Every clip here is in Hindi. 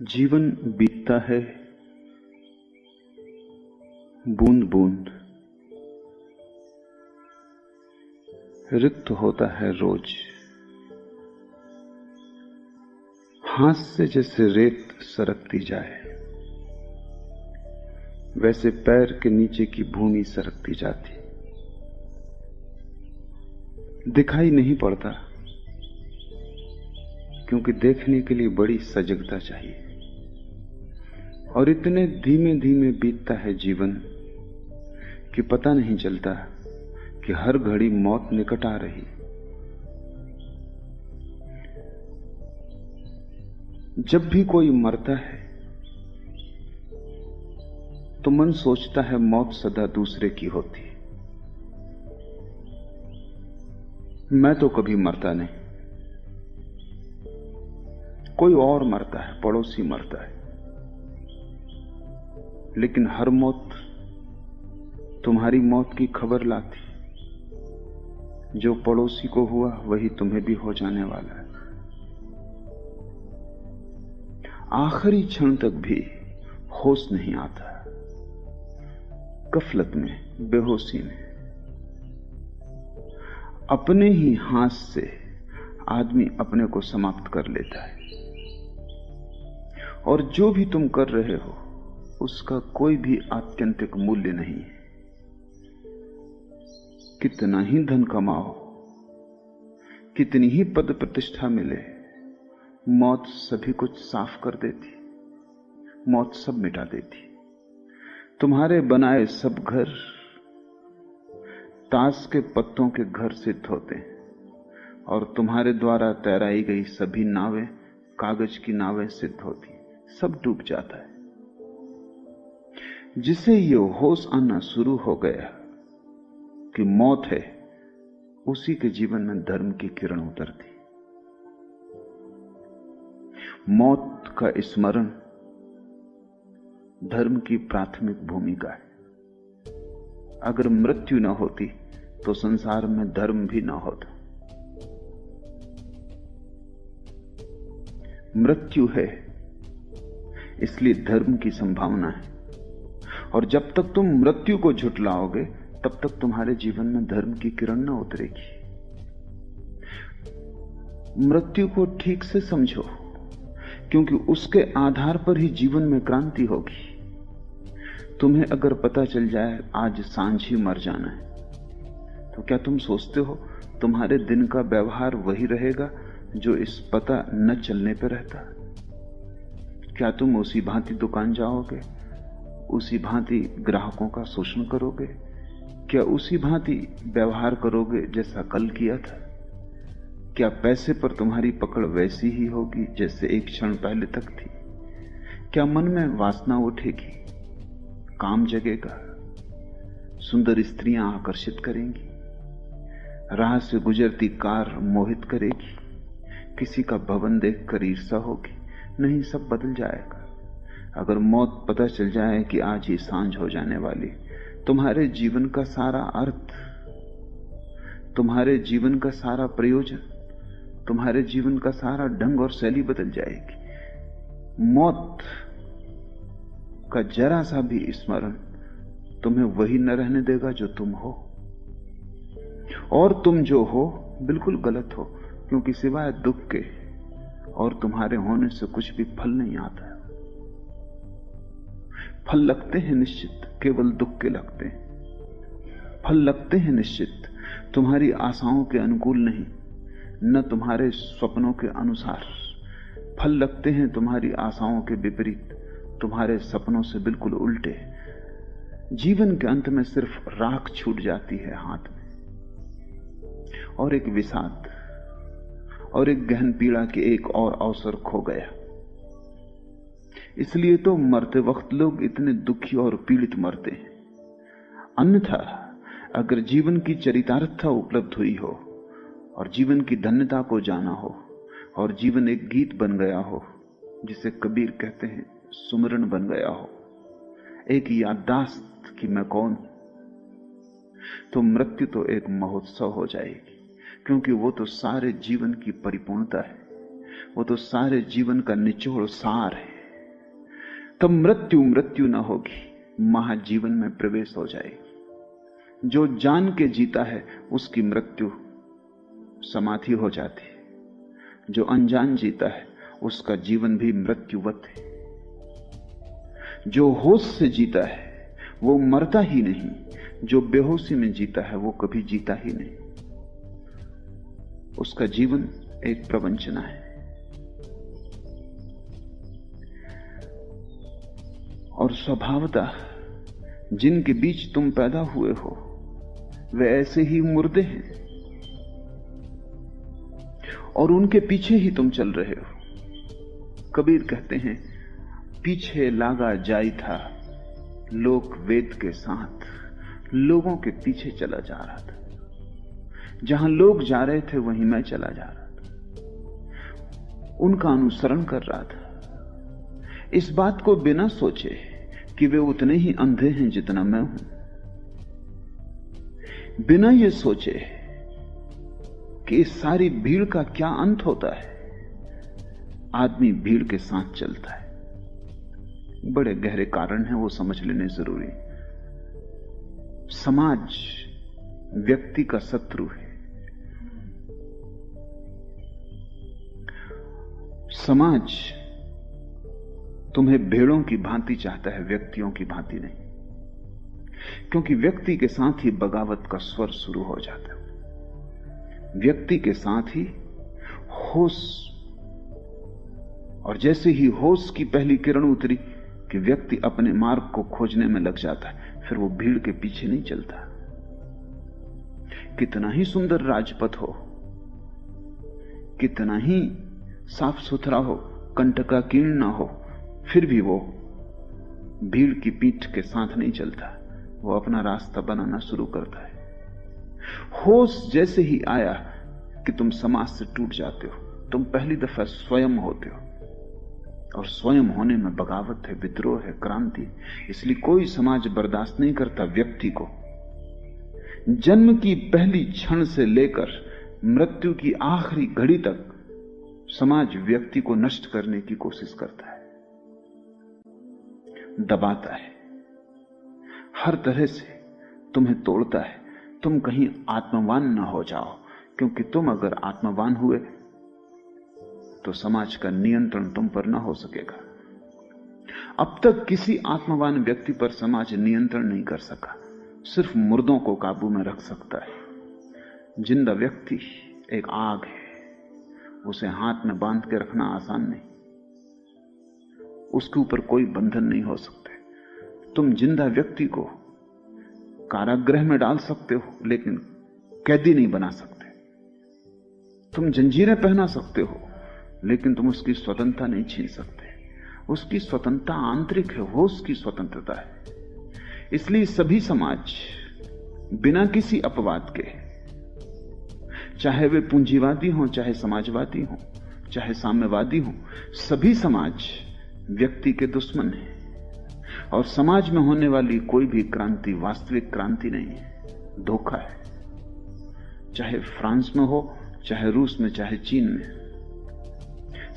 जीवन बीतता है बूंद बूंद, रिक्त होता है रोज। हाथ से जैसे रेत सरकती जाए, वैसे पैर के नीचे की भूमि सरकती जाती। दिखाई नहीं पड़ता, क्योंकि देखने के लिए बड़ी सजगता चाहिए। और इतने धीमे धीमे बीतता है जीवन कि पता नहीं चलता कि हर घड़ी मौत निकट आ रही। जब भी कोई मरता है तो मन सोचता है मौत सदा दूसरे की होती। मैं तो कभी मरता नहीं, कोई और मरता है, पड़ोसी मरता है। लेकिन हर मौत तुम्हारी मौत की खबर लाती। जो पड़ोसी को हुआ वही तुम्हें भी हो जाने वाला है। आखिरी क्षण तक भी होश नहीं आता, गफलत में, बेहोशी में। अपने ही हाथ से आदमी अपने को समाप्त कर लेता है। और जो भी तुम कर रहे हो उसका कोई भी आत्यंतिक मूल्य नहीं है। कितना ही धन कमाओ, कितनी ही पद प्रतिष्ठा मिले, मौत सभी कुछ साफ कर देती। मौत सब मिटा देती। तुम्हारे बनाए सब घर ताश के पत्तों के घर सिद्ध होते हैं, और तुम्हारे द्वारा तैराई गई सभी नावें कागज की नावें सिद्ध होती। सब डूब जाता है। जिसे ये होश आना शुरू हो गया कि मौत है, उसी के जीवन में धर्म की किरण उतरती। मौत का स्मरण धर्म की प्राथमिक भूमिका है। अगर मृत्यु न होती तो संसार में धर्म भी न होता। मृत्यु है इसलिए धर्म की संभावना है। और जब तक तुम मृत्यु को झुठलाओगे तब तक तुम्हारे जीवन में धर्म की किरण न उतरेगी। मृत्यु को ठीक से समझो, क्योंकि उसके आधार पर ही जीवन में क्रांति होगी। तुम्हें अगर पता चल जाए आज सांझ ही मर जाना है, तो क्या तुम सोचते हो तुम्हारे दिन का व्यवहार वही रहेगा जो इस पता न चलने पर रहता? क्या तुम उसी भांति दुकान जाओगे, उसी भांति ग्राहकों का शोषण करोगे? क्या उसी भांति व्यवहार करोगे जैसा कल किया था? क्या पैसे पर तुम्हारी पकड़ वैसी ही होगी जैसे एक क्षण पहले तक थी? क्या मन में वासना उठेगी, काम जगेगा, सुंदर स्त्रियां आकर्षित करेंगी, राह से गुजरती कार मोहित करेगी, किसी का भवन देखकर ईर्ष्या होगी? नहीं, सब बदल जाएगा। अगर मौत पता चल जाए कि आज ही सांझ हो जाने वाली, तुम्हारे जीवन का सारा अर्थ, तुम्हारे जीवन का सारा प्रयोजन, तुम्हारे जीवन का सारा ढंग और शैली बदल जाएगी। मौत का जरा सा भी स्मरण तुम्हें वही न रहने देगा जो तुम हो। और तुम जो हो बिल्कुल गलत हो, क्योंकि सिवाय दुख के और तुम्हारे होने से कुछ भी फल नहीं आता है। फल लगते हैं निश्चित, केवल दुख के लगते हैं। फल लगते हैं निश्चित, तुम्हारी आशाओं के अनुकूल नहीं, न तुम्हारे स्वप्नों के अनुसार। फल लगते हैं तुम्हारी आशाओं के विपरीत, तुम्हारे सपनों से बिल्कुल उल्टे। जीवन के अंत में सिर्फ राख छूट जाती है हाथ में, और एक विषाद और एक गहन पीड़ा के एक और अवसर खो गया। इसलिए तो मरते वक्त लोग इतने दुखी और पीड़ित मरते हैं। अन्यथा अगर जीवन की चरितार्थता उपलब्ध हुई हो, और जीवन की धन्यता को जाना हो, और जीवन एक गीत बन गया हो, जिसे कबीर कहते हैं सुमरन बन गया हो, एक याददाश्त कि मैं कौन हूं, तो मृत्यु तो एक महोत्सव हो जाएगी। क्योंकि वो तो सारे जीवन की परिपूर्णता है, वो तो सारे जीवन का निचोड़ सार है। तब मृत्यु मृत्यु न होगी, महाजीवन में प्रवेश हो जाएगी। जो जान के जीता है उसकी मृत्यु समाधि हो जाती है, जो अनजान जीता है उसका जीवन भी मृत्युवत है। जो होश से जीता है वो मरता ही नहीं, जो बेहोशी में जीता है वो कभी जीता ही नहीं। उसका जीवन एक प्रवंचना है। और स्वभावतः जिनके बीच तुम पैदा हुए हो वे ऐसे ही मुर्दे हैं और उनके पीछे ही तुम चल रहे हो। कबीर कहते हैं, पीछे लागा जाई था लोक वेद के साथ, लोगों के पीछे चला जा रहा था। जहां लोग जा रहे थे वहीं मैं चला जा रहा था, उनका अनुसरण कर रहा था। इस बात को बिना सोचे कि वे उतने ही अंधे हैं जितना मैं हूं, बिना ये सोचे कि इस सारी भीड़ का क्या अंत होता है, आदमी भीड़ के साथ चलता है। बड़े गहरे कारण हैं, वो समझ लेने जरूरी। समाज व्यक्ति का शत्रु है। समाज तुम्हें भेड़ों की भांति चाहता है, व्यक्तियों की भांति नहीं, क्योंकि व्यक्ति के साथ ही बगावत का स्वर शुरू हो जाता है। व्यक्ति के साथ ही होश, और जैसे ही होश की पहली किरण उतरी कि व्यक्ति अपने मार्ग को खोजने में लग जाता है, फिर वो भीड़ के पीछे नहीं चलता। कितना ही सुंदर राजपथ हो, कितना ही साफ सुथरा हो, कंटकाकीर्ण ना हो, फिर भी वो भीड़ की पीठ के साथ नहीं चलता, वो अपना रास्ता बनाना शुरू करता है। होश जैसे ही आया कि तुम समाज से टूट जाते हो, तुम पहली दफा स्वयं होते हो, और स्वयं होने में बगावत है, विद्रोह है, क्रांति। इसलिए कोई समाज बर्दाश्त नहीं करता व्यक्ति को। जन्म की पहली क्षण से लेकर मृत्यु की आखिरी घड़ी तक समाज व्यक्ति को नष्ट करने की कोशिश करता है, दबाता है, हर तरह से तुम्हें तोड़ता है। तुम कहीं आत्मवान न हो जाओ, क्योंकि तुम अगर आत्मवान हुए तो समाज का नियंत्रण तुम पर न हो सकेगा। अब तक किसी आत्मवान व्यक्ति पर समाज नियंत्रण नहीं कर सका, सिर्फ मुर्दों को काबू में रख सकता है। जिंदा व्यक्ति एक आग है, उसे हाथ में बांध के रखना आसान नहीं, उसके ऊपर कोई बंधन नहीं हो सकते। तुम जिंदा व्यक्ति को कारागृह में डाल सकते हो, लेकिन कैदी नहीं बना सकते। तुम जंजीरें पहना सकते हो, लेकिन तुम उसकी स्वतंत्रता नहीं छीन सकते। उसकी स्वतंत्रता आंतरिक है, वो उसकी स्वतंत्रता है। इसलिए सभी समाज बिना किसी अपवाद के, चाहे वे पूंजीवादी हों, चाहे समाजवादी हों, चाहे साम्यवादी हों, सभी समाज व्यक्ति के दुश्मन हैं। और समाज में होने वाली कोई भी क्रांति वास्तविक क्रांति नहीं है, धोखा है। चाहे फ्रांस में हो, चाहे रूस में, चाहे चीन में,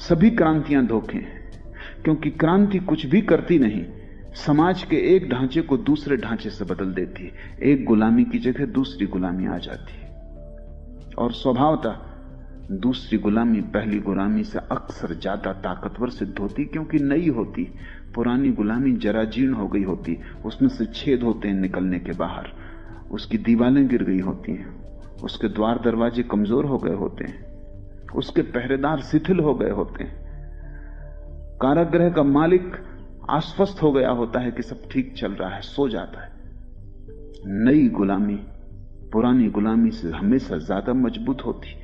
सभी क्रांतियां धोखे हैं। क्योंकि क्रांति कुछ भी करती नहीं, समाज के एक ढांचे को दूसरे ढांचे से बदल देती है। एक गुलामी की जगह दूसरी गुलामी आ जाती है, और स्वभावतः दूसरी गुलामी पहली गुलामी से अक्सर ज्यादा ताकतवर सिद्ध होती, क्योंकि नई होती। पुरानी गुलामी जराजीर्ण हो गई होती, उसमें से छेद होते हैं निकलने के बाहर, उसकी दीवारें गिर गई होती हैं, उसके द्वार दरवाजे कमजोर हो गए होते हैं, उसके पहरेदार शिथिल हो गए होते हैं, कारागृह का मालिक आश्वस्त हो गया होता है कि सब ठीक चल रहा है, सो जाता है। नई गुलामी पुरानी गुलामी से हमेशा ज्यादा मजबूत होती,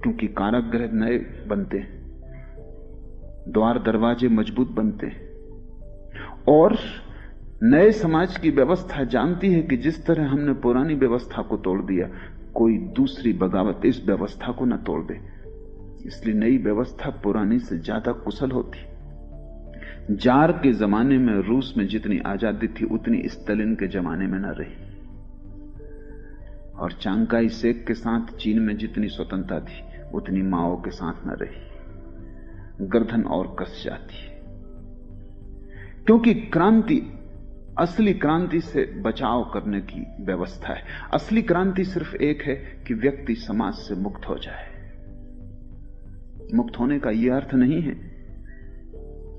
क्योंकि कारागृह नए बनते हैं, द्वार दरवाजे मजबूत बनते हैं। और नए समाज की व्यवस्था जानती है कि जिस तरह हमने पुरानी व्यवस्था को तोड़ दिया, कोई दूसरी बगावत इस व्यवस्था को न तोड़ दे। इसलिए नई व्यवस्था पुरानी से ज्यादा कुशल होती। जार के जमाने में रूस में जितनी आजादी थी, उतनी स्टालिन के जमाने में न रही। और चांगकाई शेक के साथ चीन में जितनी स्वतंत्रता थी, उतनी माओ के साथ न रही। गर्दन और कस जाती है, क्योंकि क्रांति, असली क्रांति से बचाव करने की व्यवस्था है। असली क्रांति सिर्फ एक है कि व्यक्ति समाज से मुक्त हो जाए। मुक्त होने का यह अर्थ नहीं है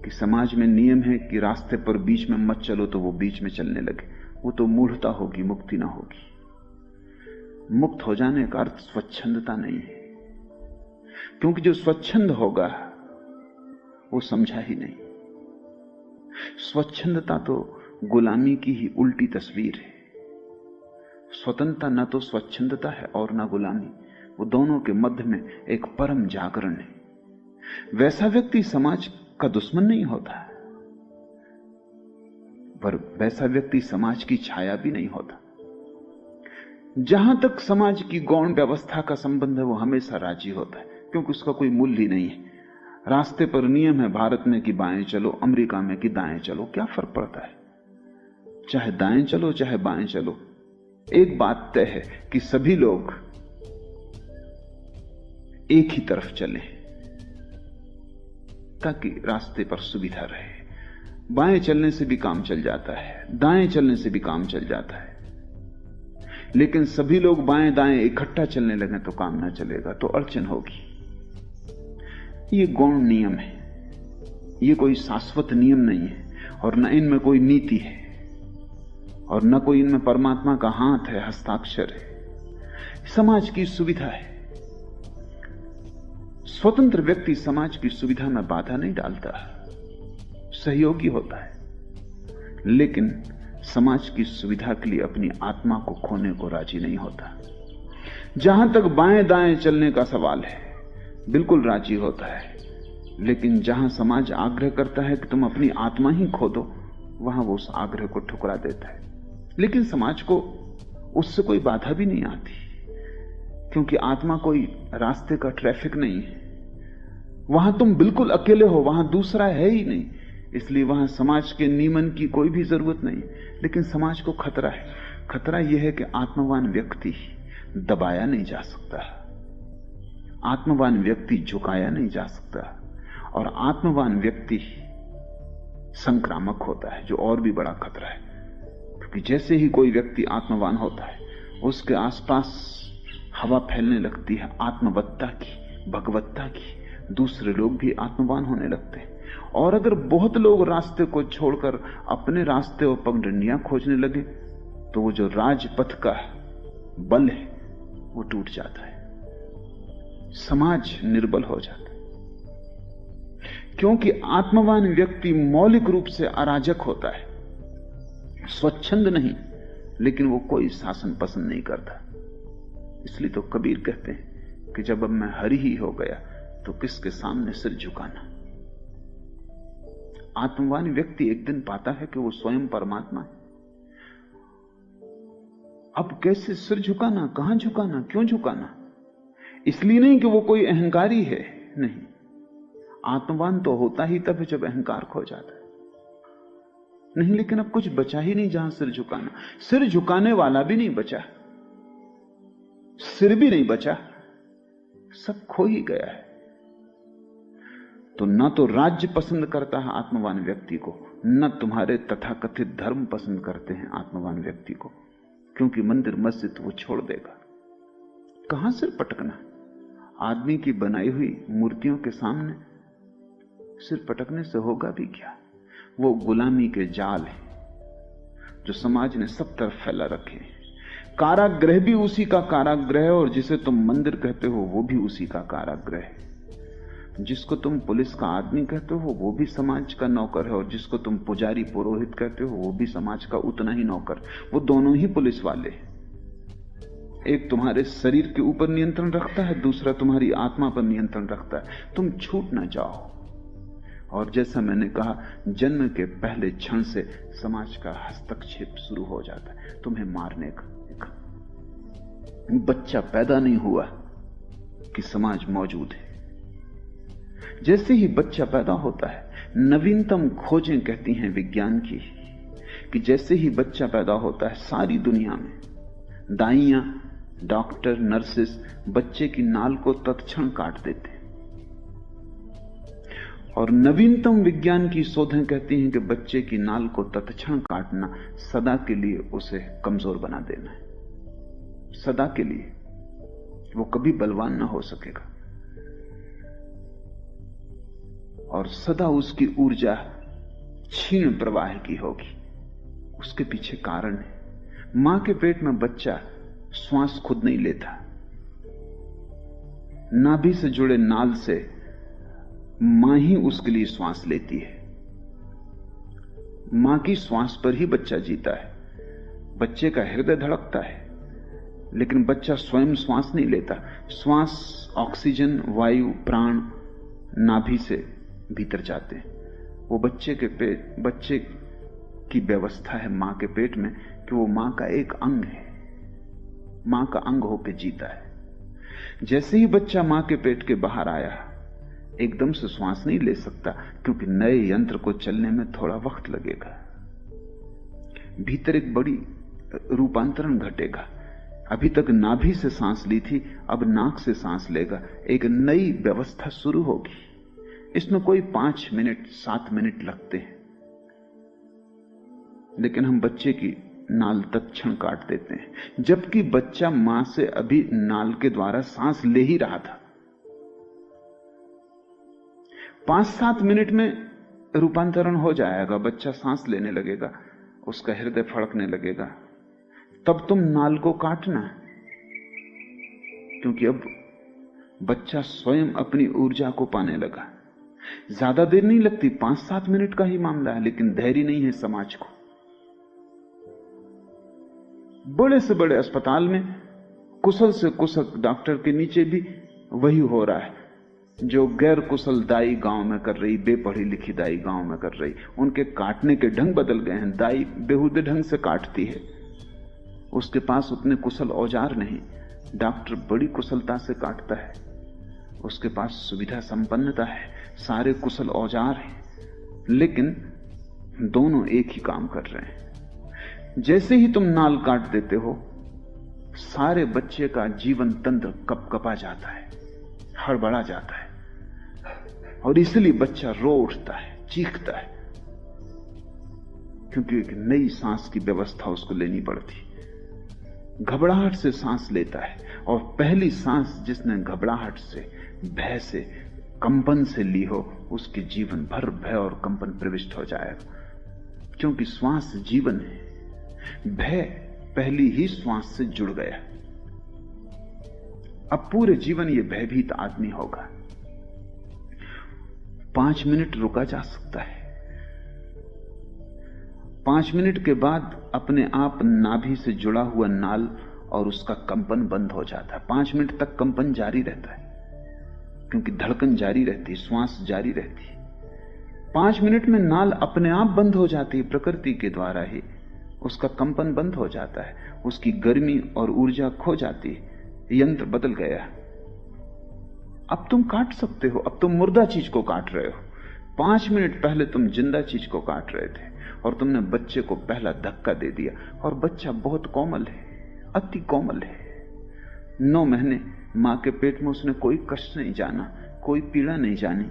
कि समाज में नियम है कि रास्ते पर बीच में मत चलो तो वो बीच में चलने लगे। वो तो मूढ़ता होगी, मुक्ति ना होगी। मुक्त हो जाने का अर्थ स्वच्छंदता नहीं है, क्योंकि जो स्वच्छंद होगा वो समझा ही नहीं। स्वच्छंदता तो गुलामी की ही उल्टी तस्वीर है। स्वतंत्रता न तो स्वच्छंदता है और न गुलामी, वो दोनों के मध्य में एक परम जागरण है। वैसा व्यक्ति समाज का दुश्मन नहीं होता, पर वैसा व्यक्ति समाज की छाया भी नहीं होता। जहां तक समाज की गौण व्यवस्था का संबंध है वो हमेशा राजी होता है, क्योंकि उसका कोई मूल्य ही नहीं है। रास्ते पर नियम है भारत में कि बाएं चलो, अमेरिका में कि दाएं चलो, क्या फर्क पड़ता है? चाहे दाएं चलो चाहे बाएं चलो, एक बात तय है कि सभी लोग एक ही तरफ चलें ताकि रास्ते पर सुविधा रहे। बाएं चलने से भी काम चल जाता है, दाएं चलने से भी काम चल जाता है, लेकिन सभी लोग बाएं दाएं इकट्ठा चलने लगे तो काम ना चलेगा, तो अड़चन होगी। ये गौण नियम है, ये कोई शाश्वत नियम नहीं है, और न इनमें कोई नीति है, और न कोई इनमें परमात्मा का हाथ है, हस्ताक्षर है। समाज की सुविधा है। स्वतंत्र व्यक्ति समाज की सुविधा में बाधा नहीं डालता, सहयोगी होता है, लेकिन समाज की सुविधा के लिए अपनी आत्मा को खोने को राजी नहीं होता। जहां तक बाएं दाएं चलने का सवाल है, बिल्कुल राजी होता है, लेकिन जहां समाज आग्रह करता है कि तुम अपनी आत्मा ही खो दो, वहां वो उस आग्रह को ठुकरा देता है। लेकिन समाज को उससे कोई बाधा भी नहीं आती, क्योंकि आत्मा कोई रास्ते का ट्रैफिक नहीं है। वहां तुम बिल्कुल अकेले हो, वहां दूसरा है ही नहीं, इसलिए वहां समाज के नियमन की कोई भी जरूरत नहीं। लेकिन समाज को खतरा है। खतरा यह है कि आत्मवान व्यक्ति दबाया नहीं जा सकता, आत्मवान व्यक्ति झुकाया नहीं जा सकता, और आत्मवान व्यक्ति संक्रामक होता है, जो और भी बड़ा खतरा है। क्योंकि जैसे ही कोई व्यक्ति आत्मवान होता है, उसके आसपास हवा फैलने लगती है आत्मवत्ता की, भगवत्ता की। दूसरे लोग भी आत्मवान होने लगते हैं, और अगर बहुत लोग रास्ते को छोड़कर अपने रास्ते और पगडंडियां खोजने लगे, तो वो जो राजपथ का बल है वो टूट जाता है, समाज निर्बल हो जाता है। क्योंकि आत्मवान व्यक्ति मौलिक रूप से अराजक होता है, स्वच्छंद नहीं, लेकिन वो कोई शासन पसंद नहीं करता। इसलिए तो कबीर कहते हैं कि जब अब मैं हरि ही हो गया तो किसके सामने सिर झुकाना। आत्मवान व्यक्ति एक दिन पाता है कि वो स्वयं परमात्मा है। अब कैसे सिर झुकाना, कहां झुकाना, क्यों झुकाना? इसलिए नहीं कि वो कोई अहंकारी है, नहीं। आत्मवान तो होता ही तब है जब अहंकार खो जाता है। नहीं, लेकिन अब कुछ बचा ही नहीं जहां सिर झुकाना। सिर झुकाने वाला भी नहीं बचा, सिर भी नहीं बचा, सब खो ही गया है। तो न तो राज्य पसंद करता है आत्मवान व्यक्ति को, न तुम्हारे तथाकथित धर्म पसंद करते हैं आत्मवान व्यक्ति को, क्योंकि मंदिर मस्जिद वो छोड़ देगा। कहां सिर पटकना? आदमी की बनाई हुई मूर्तियों के सामने सिर पटकने से होगा भी क्या? वो गुलामी के जाल है जो समाज ने सब तरफ फैला रखे हैं। कारागृह भी उसी का कारागृह है, और जिसे तुम मंदिर कहते हो वो भी उसी का कारागृह है। जिसको तुम पुलिस का आदमी कहते हो वो भी समाज का नौकर है, और जिसको तुम पुजारी पुरोहित कहते हो वो भी समाज का उतना ही नौकर। वो दोनों ही पुलिस वाले हैं। एक तुम्हारे शरीर के ऊपर नियंत्रण रखता है, दूसरा तुम्हारी आत्मा पर नियंत्रण रखता है। तुम छूट ना जाओ। और जैसा मैंने कहा, जन्म के पहले क्षण से समाज का हस्तक्षेप शुरू हो जाता है तुम्हें मारने का। बच्चा पैदा नहीं हुआ कि समाज मौजूद है। जैसे ही बच्चा पैदा होता है, नवीनतम खोजें कहती हैं विज्ञान की कि जैसे ही बच्चा पैदा होता है, सारी दुनिया में दाइयां, डॉक्टर, नर्सेस बच्चे की नाल को तत्क्षण काट देते हैं। और नवीनतम विज्ञान की शोधें कहती हैं कि बच्चे की नाल को तत्क्षण काटना सदा के लिए उसे कमजोर बना देना है, सदा के लिए। वो कभी बलवान ना हो सकेगा और सदा उसकी ऊर्जा क्षीण प्रवाह की होगी। उसके पीछे कारण है। मां के पेट में बच्चा श्वास खुद नहीं लेता, नाभि से जुड़े नाल से मां ही उसके लिए श्वास लेती है। मां की श्वास पर ही बच्चा जीता है। बच्चे का हृदय धड़कता है, लेकिन बच्चा स्वयं श्वास नहीं लेता। श्वास, ऑक्सीजन, वायु, प्राण नाभि से भीतर जाते हैं। वो बच्चे की व्यवस्था है मां के पेट में कि वो मां का एक अंग है, मां का अंग होकर जीता है। जैसे ही बच्चा मां के पेट के बाहर आया, एकदम से श्वास नहीं ले सकता, क्योंकि नए यंत्र को चलने में थोड़ा वक्त लगेगा। भीतर एक बड़ी रूपांतरण घटेगा। अभी तक नाभि से सांस ली थी, अब नाक से सांस लेगा। एक नई व्यवस्था शुरू होगी। इसमें कोई 5 मिनट 7 मिनट लगते हैं, लेकिन हम बच्चे की नाल तत्क्षण काट देते हैं, जबकि बच्चा मां से अभी नाल के द्वारा सांस ले ही रहा था। 5-7 मिनट में रूपांतरण हो जाएगा, बच्चा सांस लेने लगेगा, उसका हृदय फड़कने लगेगा। तब तुम नाल को काटना, क्योंकि अब बच्चा स्वयं अपनी ऊर्जा को पाने लगा। ज्यादा देर नहीं लगती, 5-7 मिनट का ही मामला है, लेकिन धैर्य नहीं है समाज को। बड़े से बड़े अस्पताल में कुशल से कुशल डॉक्टर के नीचे भी वही हो रहा है जो गैर कुशल दाई गांव में कर रही, बेपढ़ी लिखी दाई गांव में कर रही। उनके काटने के ढंग बदल गए हैं। दाई बेहुदे ढंग से काटती है, उसके पास उतने कुशल औजार नहीं। डॉक्टर बड़ी कुशलता से काटता है, उसके पास सुविधा संपन्नता है, सारे कुशल औजार हैं, लेकिन दोनों एक ही काम कर रहे हैं। जैसे ही तुम नाल काट देते हो, सारे बच्चे का जीवन तंत्र कपकपा जाता है, हड़बड़ा जाता है, और इसलिए बच्चा रो उठता है, चीखता है, क्योंकि एक नई सांस की व्यवस्था उसको लेनी पड़ती। घबराहट से सांस लेता है, और पहली सांस जिसने घबराहट से, भय से, कंपन से ली हो, उसके जीवन भर भय और कंपन प्रविष्ट हो जाएगा, क्योंकि श्वास जीवन है। भय पहली ही श्वास से जुड़ गया। अब पूरे जीवन ये भयभीत आदमी होगा। 5 मिनट रुका जा सकता है। 5 मिनट के बाद अपने आप नाभि से जुड़ा हुआ नाल और उसका कंपन बंद हो जाता है। 5 मिनट तक कंपन जारी रहता है, क्योंकि धड़कन जारी रहती, श्वास जारी रहती। 5 मिनट में नाल अपने आप बंद हो जाती है, प्रकृति के द्वारा ही उसका कंपन बंद हो जाता है, उसकी गर्मी और ऊर्जा खो जाती है। यंत्र बदल गया। अब तुम काट सकते हो, अब तुम मुर्दा चीज को काट रहे हो। 5 मिनट पहले तुम जिंदा चीज को काट रहे थे, और तुमने बच्चे को पहला धक्का दे दिया। और बच्चा बहुत कोमल है, अति कोमल है। 9 महीने मां के पेट में उसने कोई कष्ट नहीं जाना, कोई पीड़ा नहीं जानी,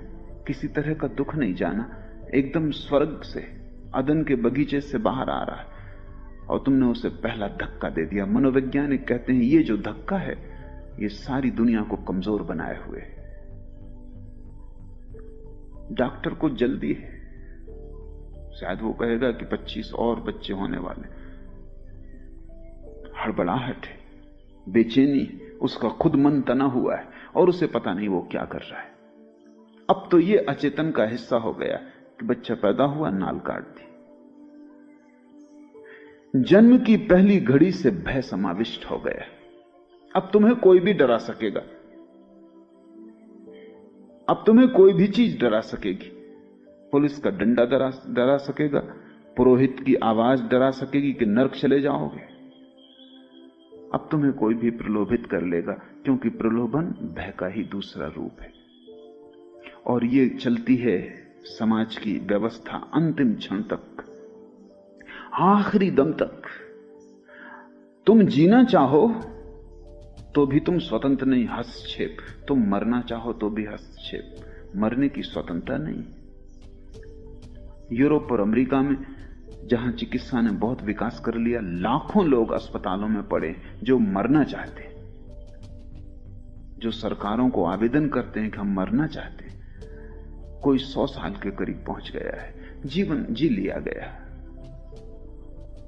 किसी तरह का दुख नहीं जाना। एकदम स्वर्ग से, अदन के बगीचे से बाहर आ रहा है, और तुमने उसे पहला धक्का दे दिया। मनोवैज्ञानिक कहते हैं ये जो धक्का है, ये सारी दुनिया को कमजोर बनाए हुए है। डॉक्टर को जल्दी है, शायद वो कहेगा कि 25 और बच्चे होने वाले। हड़बड़ाहट है, बेचैनी, उसका खुद मन तना हुआ है, और उसे पता नहीं वो क्या कर रहा है। अब तो ये अचेतन का हिस्सा हो गया कि बच्चा पैदा हुआ, नाल काट दी। जन्म की पहली घड़ी से भय समाविष्ट हो गया। अब तुम्हें कोई भी डरा सकेगा, अब तुम्हें कोई भी चीज डरा सकेगी। पुलिस का डंडा डरा सकेगा, पुरोहित की आवाज डरा सकेगी कि नरक चले जाओगे। अब तुम्हें कोई भी प्रलोभित कर लेगा, क्योंकि प्रलोभन भय का ही दूसरा रूप है। और ये चलती है समाज की व्यवस्था अंतिम क्षण तक, आखिरी दम तक। तुम जीना चाहो तो भी तुम स्वतंत्र नहीं, हस्तक्षेप। तुम मरना चाहो तो भी हस्तक्षेप। मरने की स्वतंत्रता नहीं। यूरोप और अमेरिका में जहां चिकित्सा ने बहुत विकास कर लिया, लाखों लोग अस्पतालों में पड़े जो मरना चाहते, जो सरकारों को आवेदन करते हैं कि हम मरना चाहते हैं। कोई 100 साल के करीब पहुंच गया है, जीवन जी लिया गया,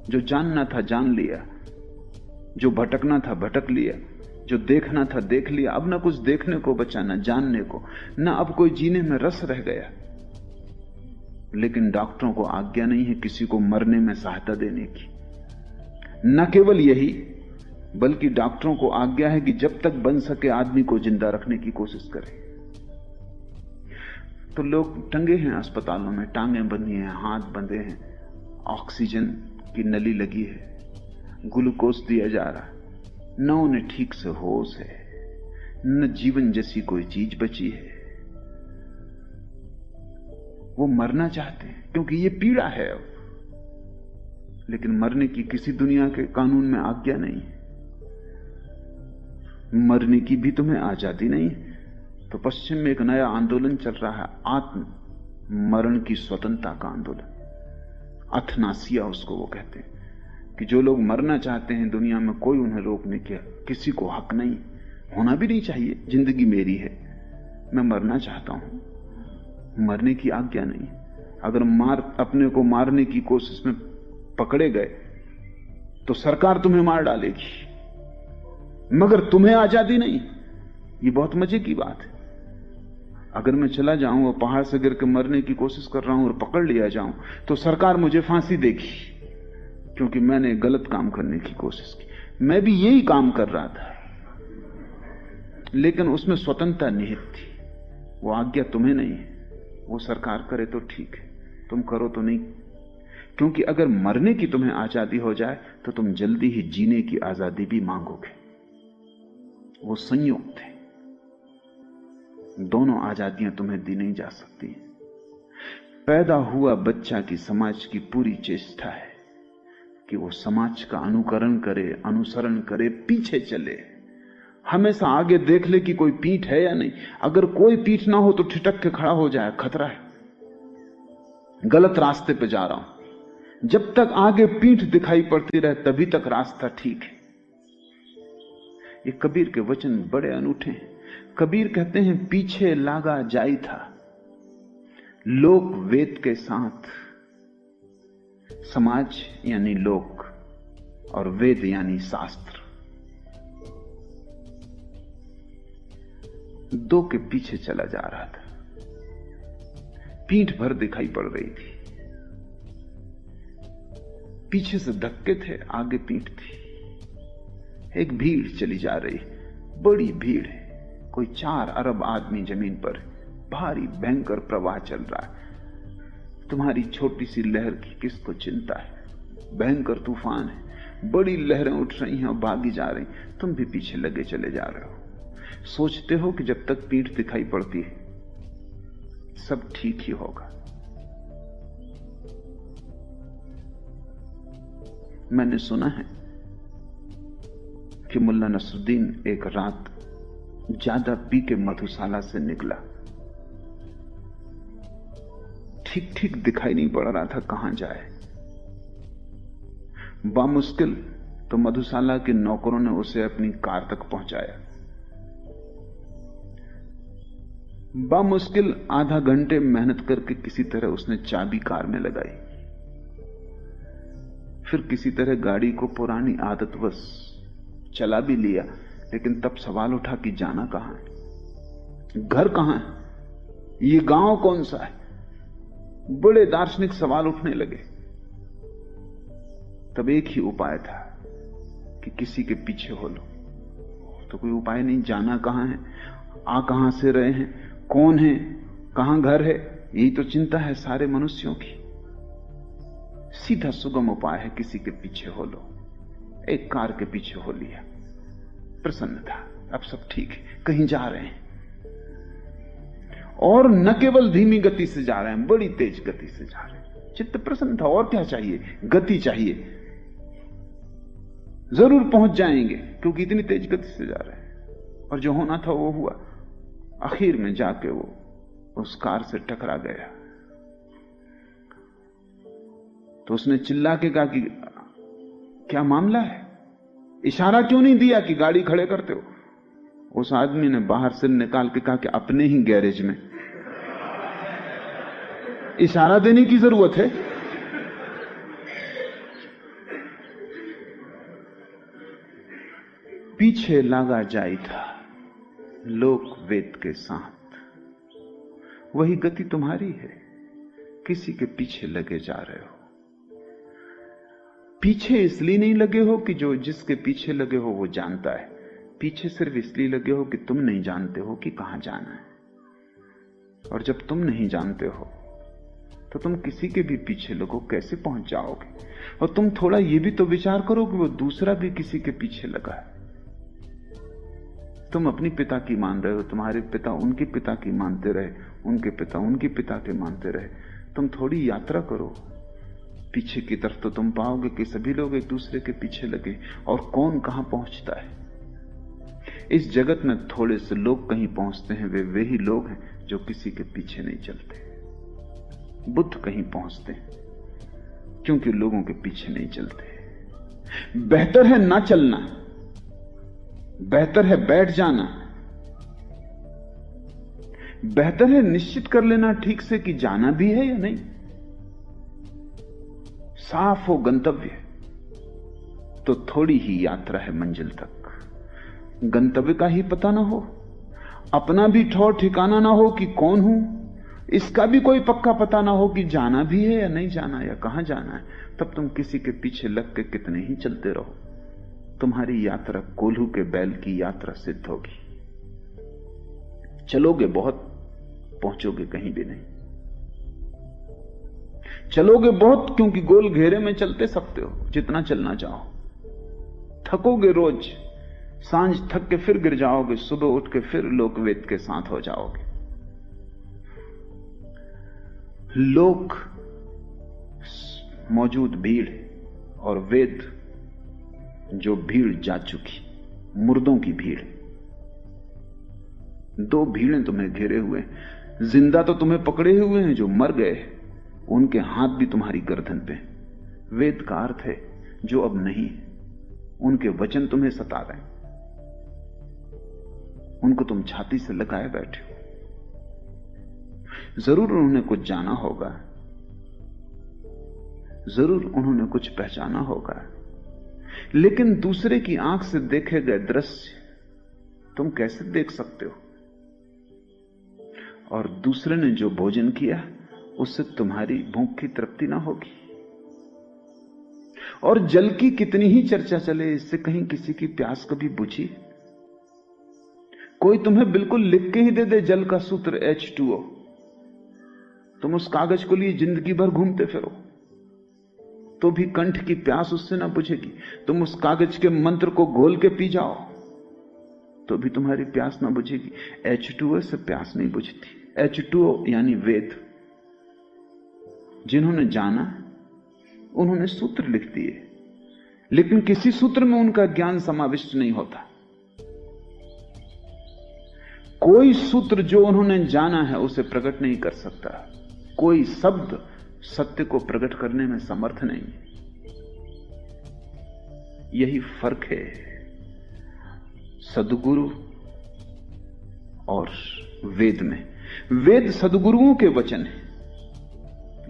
जो जानना था जान लिया, जो भटकना था भटक लिया, जो देखना था देख लिया। अब ना कुछ देखने को बचा, ना जानने को, ना अब कोई जीने में रस रह गया। लेकिन डॉक्टरों को आज्ञा नहीं है किसी को मरने में सहायता देने की। न केवल यही, बल्कि डॉक्टरों को आज्ञा है कि जब तक बन सके आदमी को जिंदा रखने की कोशिश करें। तो लोग टंगे हैं अस्पतालों में, टांगें बंधी हैं, हाथ बंधे हैं, ऑक्सीजन की नली लगी है, ग्लूकोज दिया जा रहा है, न उन्हें ठीक से होश है, न जीवन जैसी कोई चीज बची है। वो मरना चाहते हैं क्योंकि ये पीड़ा है अब, लेकिन मरने की किसी दुनिया के कानून में आज्ञा नहीं है। मरने की भी तुम्हें आजादी नहीं है। तो पश्चिम में एक नया आंदोलन चल रहा है, आत्म मरण की स्वतंत्रता का आंदोलन। अथनासिया उसको वो कहते हैं कि जो लोग मरना चाहते हैं दुनिया में, कोई उन्हें रोकने के किसी को हक नहीं, होना भी नहीं चाहिए। जिंदगी मेरी है, मैं मरना चाहता हूं, मरने की आज्ञा नहीं। अगर अपने को मारने की कोशिश में पकड़े गए तो सरकार तुम्हें मार डालेगी, मगर तुम्हें आजादी नहीं। ये बहुत मजे की बात है। अगर मैं चला जाऊं और पहाड़ से गिर के मरने की कोशिश कर रहा हूं और पकड़ लिया जाऊं तो सरकार मुझे फांसी देगी, क्योंकि मैंने गलत काम करने की कोशिश की। मैं भी यही काम कर रहा था, लेकिन उसमें स्वतंत्रता निहित थी। वो आज्ञा तुम्हें नहीं है। वो सरकार करे तो ठीक है, तुम करो तो नहीं। क्योंकि अगर मरने की तुम्हें आजादी हो जाए तो तुम जल्दी ही जीने की आजादी भी मांगोगे। वो संयुक्त है, दोनों आजादियां तुम्हें दी नहीं जा सकती। पैदा हुआ बच्चा की समाज की पूरी चेष्टा है कि वो समाज का अनुकरण करे, अनुसरण करे, पीछे चले, हमेशा आगे देख ले कि कोई पीठ है या नहीं। अगर कोई पीठ ना हो तो ठिठक के खड़ा हो जाए, खतरा है, गलत रास्ते पे जा रहा हूं। जब तक आगे पीठ दिखाई पड़ती रहे तभी तक रास्ता ठीक है। ये कबीर के वचन बड़े अनूठे हैं। कबीर कहते हैं, पीछे लागा जाई था लोक वेद के साथ। समाज यानी लोक और वेद यानी शास्त्र, दो के पीछे चला जा रहा था। पीठ भर दिखाई पड़ रही थी, पीछे से धक्के थे, आगे पीठ थी। एक भीड़ चली जा रही, बड़ी भीड़ है, कोई 4 अरब आदमी जमीन पर, भारी भयंकर प्रवाह चल रहा है। तुम्हारी छोटी सी लहर की किसको चिंता है? भयंकर तूफान है, बड़ी लहरें उठ रही हैं और भागी जा रही, तुम भी पीछे लगे चले जा रहे हो। सोचते हो कि जब तक पीठ दिखाई पड़ती है सब ठीक ही होगा। मैंने सुना है कि मुल्ला नसरुद्दीन एक रात ज्यादा पी के मधुशाला से निकला। ठीक ठीक दिखाई नहीं पड़ रहा था कहां जाए। बामुश्किल तो मधुशाला के नौकरों ने उसे अपनी कार तक पहुंचाया। बामुश्किल आधा घंटे मेहनत करके किसी तरह उसने चाबी कार में लगाई। फिर किसी तरह गाड़ी को पुरानी आदतवश चला भी लिया, लेकिन तब सवाल उठा कि जाना कहां है, घर कहां है, ये गांव कौन सा है। बड़े दार्शनिक सवाल उठने लगे। तब एक ही उपाय था कि किसी के पीछे हो लो। तो कोई उपाय नहीं, जाना कहां है, आ कहां से रहे हैं, कौन है, कहां घर है, यही तो चिंता है सारे मनुष्यों की। सीधा सुगम उपाय है, किसी के पीछे हो लो। एक कार के पीछे हो लिया। प्रसन्न था, अब सब ठीक है, कहीं जा रहे हैं। और न केवल धीमी गति से जा रहे हैं, बड़ी तेज गति से जा रहे हैं। चित्त प्रसन्न था। और क्या चाहिए? गति चाहिए, जरूर पहुंच जाएंगे, क्योंकि इतनी तेज गति से जा रहे हैं। और जो होना था वो हुआ। आखिर में जाके वो उस कार से टकरा गया तो उसने चिल्ला के कहा कि क्या मामला है, इशारा क्यों नहीं दिया कि गाड़ी खड़े करते हो? उस आदमी ने बाहर से निकाल के कहा कि अपने ही गैरेज में, इशारा देने की जरूरत है? पीछे लागा जाई था लोक वेद के साथ। वही गति तुम्हारी है, किसी के पीछे लगे जा रहे हो। पीछे इसलिए नहीं लगे हो कि जो जिसके पीछे लगे हो वो जानता है, पीछे सिर्फ इसलिए लगे हो कि तुम नहीं जानते हो कि कहां जाना है। और जब तुम नहीं जानते हो तो तुम किसी के भी पीछे लगो कैसे पहुंच जाओगे? और तुम थोड़ा ये भी तो विचार करो कि वो दूसरा भी किसी के पीछे लगा है। तुम अपनी पिता की मान रहे हो, तुम्हारे पिता उनके पिता की मानते रहे, उनके पिता उनके पिता के मानते रहे। तुम थोड़ी यात्रा करो पीछे की तरफ तो तुम पाओगे कि सभी लोग एक दूसरे के पीछे लगे और कौन कहां पहुंचता है। इस जगत में थोड़े से लोग कहीं पहुंचते हैं, वे ही लोग हैं जो किसी के पीछे नहीं चलते। बुद्ध कहीं पहुंचते हैं क्योंकि लोगों के पीछे नहीं चलते। बेहतर है ना चलना, बेहतर है बैठ जाना, बेहतर है निश्चित कर लेना ठीक से कि जाना भी है या नहीं। साफ हो गंतव्य तो थोड़ी ही यात्रा है मंजिल तक। गंतव्य का ही पता ना हो, अपना भी ठौर ठिकाना ना हो कि कौन हूं, इसका भी कोई पक्का पता ना हो कि जाना भी है या नहीं जाना या कहां जाना है, तब तुम किसी के पीछे लग के कितने ही चलते रहो, तुम्हारी यात्रा कोल्हू के बैल की यात्रा सिद्ध होगी। चलोगे बहुत, पहुंचोगे कहीं भी नहीं। चलोगे बहुत क्योंकि गोल घेरे में चलते सकते हो, जितना चलना चाहो। थकोगे रोज, सांझ थक के फिर गिर जाओगे, सुबह उठ के फिर लोकवेद के साथ हो जाओगे। लोक मौजूद भीड़ और वेद जो भीड़ जा चुकी, मुर्दों की भीड़। दो भीड़ें तुम्हें घेरे हुए, जिंदा तो तुम्हें पकड़े हुए हैं, जो मर गए उनके हाथ भी तुम्हारी गर्दन पे। वेद का अर्थ है जो अब नहीं, उनके वचन तुम्हें सता रहे हैं, उनको तुम छाती से लगाए बैठे हो। जरूर उन्होंने कुछ जाना होगा, जरूर उन्होंने कुछ पहचाना होगा, लेकिन दूसरे की आंख से देखे गए दृश्य तुम कैसे देख सकते हो? और दूसरे ने जो भोजन किया उससे तुम्हारी भूख की तृप्ति ना होगी। और जल की कितनी ही चर्चा चले, इससे कहीं किसी की प्यास कभी बुझी? कोई तुम्हें बिल्कुल लिख के ही दे दे जल का सूत्र H2O, तुम उस कागज को लिए जिंदगी भर घूमते फिरो तो भी कंठ की प्यास उससे ना बुझेगी। तुम उस कागज के मंत्र को घोल के पी जाओ तो भी तुम्हारी प्यास ना बुझेगी। H2O से प्यास नहीं बुझती। H2O यानी वेद। जिन्होंने जाना उन्होंने सूत्र लिख दिए, लेकिन किसी सूत्र में उनका ज्ञान समाविष्ट नहीं होता। कोई सूत्र जो उन्होंने जाना है उसे प्रकट नहीं कर सकता, कोई शब्द सत्य को प्रकट करने में समर्थ नहीं। यही फर्क है सद्गुरु और वेद में। वेद सद्गुरुओं के वचन है,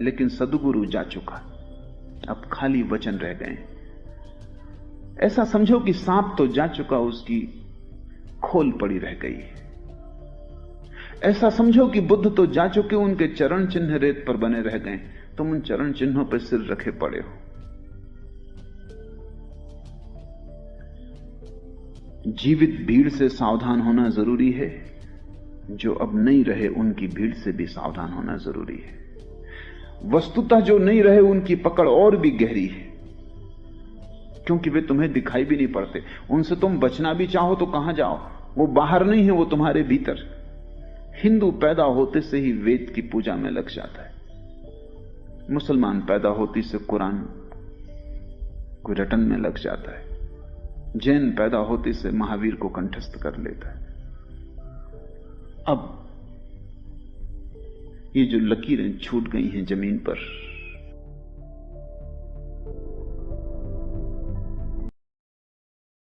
लेकिन सद्गुरु जा चुका, अब खाली वचन रह गए। ऐसा समझो कि सांप तो जा चुका, उसकी खोल पड़ी रह गई। ऐसा समझो कि बुद्ध तो जा चुके, उनके चरण चिन्ह रेत पर बने रह गए, तुम उन चरण चिन्हों पर सिर रखे पड़े हो। जीवित भीड़ से सावधान होना जरूरी है, जो अब नहीं रहे उनकी भीड़ से भी सावधान होना जरूरी है। वस्तुतः जो नहीं रहे उनकी पकड़ और भी गहरी है, क्योंकि वे तुम्हें दिखाई भी नहीं पड़ते। उनसे तुम बचना भी चाहो तो कहां जाओ, वो बाहर नहीं है, वो तुम्हारे भीतर। हिंदू पैदा होते से ही वेद की पूजा में लग जाता है, मुसलमान पैदा होती से कुरान को रटन में लग जाता है, जैन पैदा होते से महावीर को कंठस्थ कर लेता है। अब ये जो लकीरें छूट गई हैं जमीन पर,